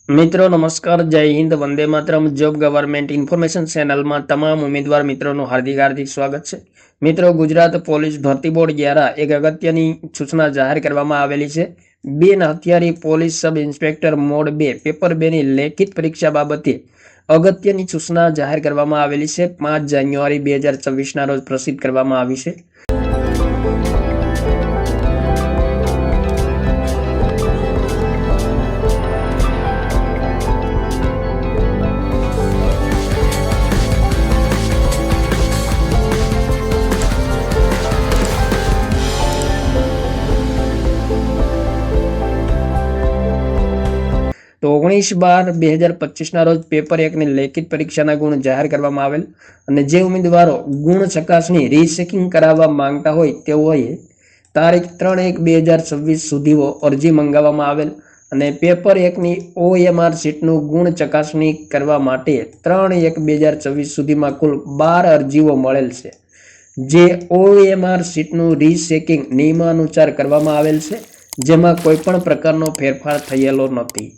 મિત્રો નમસ્કાર, જય Hind, Vande Mataram. Job government information ચેનલમાં તમામ ઉમેદવાર મિત્રોનું હાર્દિક સ્વાગત છે. મિત્રો, ગુજરાત પોલીસ ભરતી બોર્ડ દ્વારા એક અગત્યની સૂચના જાહેર કરવામાં આવેલી છે. બિન હથિયારી police sub inspector mode 2 paper 2 ની લેખિત પરીક્ષા બાબતે અગત્યની સૂચના જાહેર કરવામાં આવેલી છે. 5 જાન્યુઆરી 2024ના રોજ પ્રસિદ્ધ કરવામાં આવી છે. તો 19/12/2025ના રોજ પેપર 1 ની લેખિત પરીક્ષાના ગુણ જાહેર કરવામાં આવેલ અને જે ઉમેદવારો ગુણ ચકાસણી રીચેકિંગ કરાવવા માંગતા હોય તેઓએ તારીખ 3/1/2026 સુધી અરજી મંગાવવામાં આવેલ અને પેપર 1 ની OMR સીટનું ગુણ ચકાસણી કરવા માટે 3/1/2026 સુધીમાં કુલ 12 અરજીઓ મળેલ છે. જે OMR સીટનું રીચેકિંગ નિયમાનુસાર કરવામાં આવેલ છે, જેમાં કોઈ પણ પ્રકારનો ફેરફાર થયેલો નથી.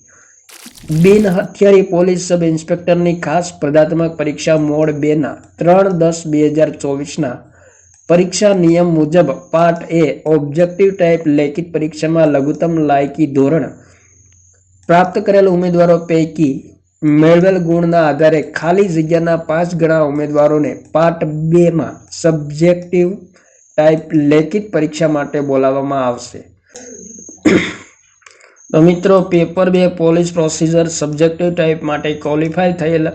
બિન હથિયારી પોલીસ સબ ઇન્સ્પેક્ટરની ખાસ સ્પર્ધાત્મક પરીક્ષા મોડ 2 ના 3/10/2024ના પરીક્ષા નિયમ મુજબ પાર્ટ A ઓબ્જેક્ટિવ ટાઈપ લેખિત પરીક્ષામાં લઘુત્તમ લાયકી ધોરણ પ્રાપ્ત કરેલ ઉમેદવારો પૈકી મેળવેલ ગુણના આધારે ખાલી જગ્યાના 5 ગણા ઉમેદવારોને પાર્ટ 2 માં સબ્જેક્ટિવ ટાઈપ લેખિત પરીક્ષા માટે બોલાવવામાં આવશે. તો મિત્રો, paper 2 police procedure subjective type માટે ક્વોલિફાય થયેલ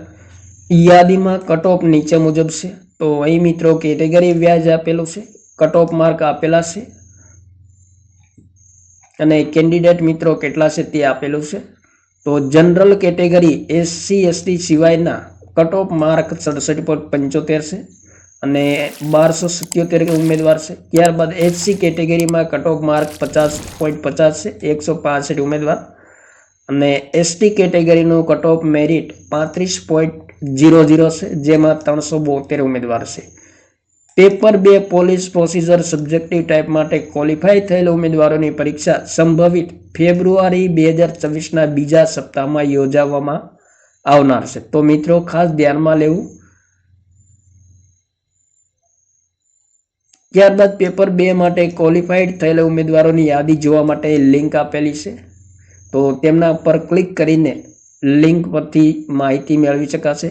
યાદીમાં કટ ઓફ નીચે મુજબ છે. તો અહીં મિત્રો કેટેગરી વ્યાજ આપેલું છે, કટ ઓફ માર્ક આપેલા છે અને કેન્ડિડેટ મિત્રો કેટલા છે તે આપેલું છે. તો જનરલ કેટેગરી SC/ST સિવાયના કટ ઓફ માર્ક 67.75 છે અને 1277 ઉમેદવાર છે. ત્યારબાદ SC કેટેગરીમાં કટ ઓફ માર્ક 50.50 છે, 165 ઉમેદવાર અને ST કેટેગરીનું કટ ઓફ મેરિટ 35.00 છે, જેમાં 372 ઉમેદવાર છે. Paper 2 police procedure subjective type માટે ક્વોલિફાય થયેલ ઉમેદવારોની પરીક્ષા સંભવિત ફેબ્રુઆરી 2024ના બીજા સપ્તાહમાં યોજવામાં આવનાર છે. તો મિત્રો, ખાસ ધ્યાનમાં લેવું. ત્યારબાદ પેપર 2 માટે ક્વોલિફાઈડ થયેલા ઉમેદવારોની યાદી જોવા માટે લિંક આપેલી છે. તો તેમના પર ક્લિક કરીને લિંક પરથી માહિતી મેળવી શકાશે.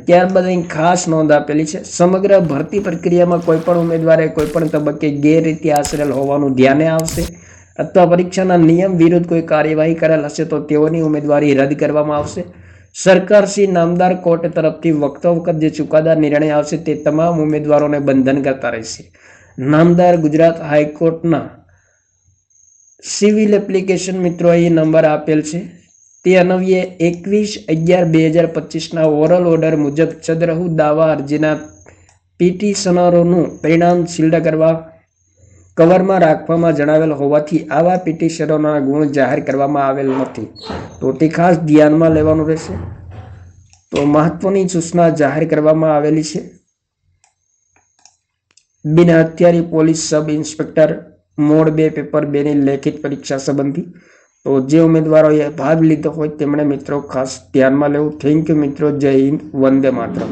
ત્યારબાદ અહીં ખાસ નોંધ આપેલી છે, સમગ્ર ભરતી પ્રક્રિયામાં કોઈ પણ ઉમેદવારે કોઈ પણ તબક્કે ગેરરીતિ આચરેલ હોવાનું ધ્યાને આવશે અથવા પરીક્ષાના નિયમ વિરુદ્ધ કોઈ કાર્યવાહી કરેલ હશે તો તેઓની ઉમેદવારી રદ કરવામાં આવશે. સરકારશ્રી નામદાર કોર્ટ તરફથી વખતો વખત જે ચુકાદા નિર્ણય આવશે તે તમામ ઉમેદવારોને બંધન કરતા રહેશે. નામદાર ગુજરાત હાઈકોર્ટના સિવિલ એપ્લિકેશન મિત્રો અહીં નંબર આપેલ છે, તે અન્વયે 21/11/2025ના ઓરલ ઓર્ડર મુજબ ચદરહુ દાવા અરજીના પિટિશનરોનું પરિણામ શીલ્ડ કરવા કવરમાં રાખવામાં જણાવેલ હોવાથી આવા પિટિશનરોના ગુણ જાહેર કરવામાં આવેલ નથી. તો તે ખાસ ધ્યાનમાં લેવાનું રહેશે. તો મહત્વની સૂચના જાહેર કરવામાં આવેલી છે બિન હથિયારી police sub inspector mode 2 paper 2 ની લેખિત પરીક્ષા સંબંધી. તો જે ઉમેદવારોએ ભાગ લીધો હોય તેમણે મિત્રો ખાસ ધ્યાનમાં લેવું. થેન્ક યુ મિત્રો. જય હિન્દ, વંદે માતરમ.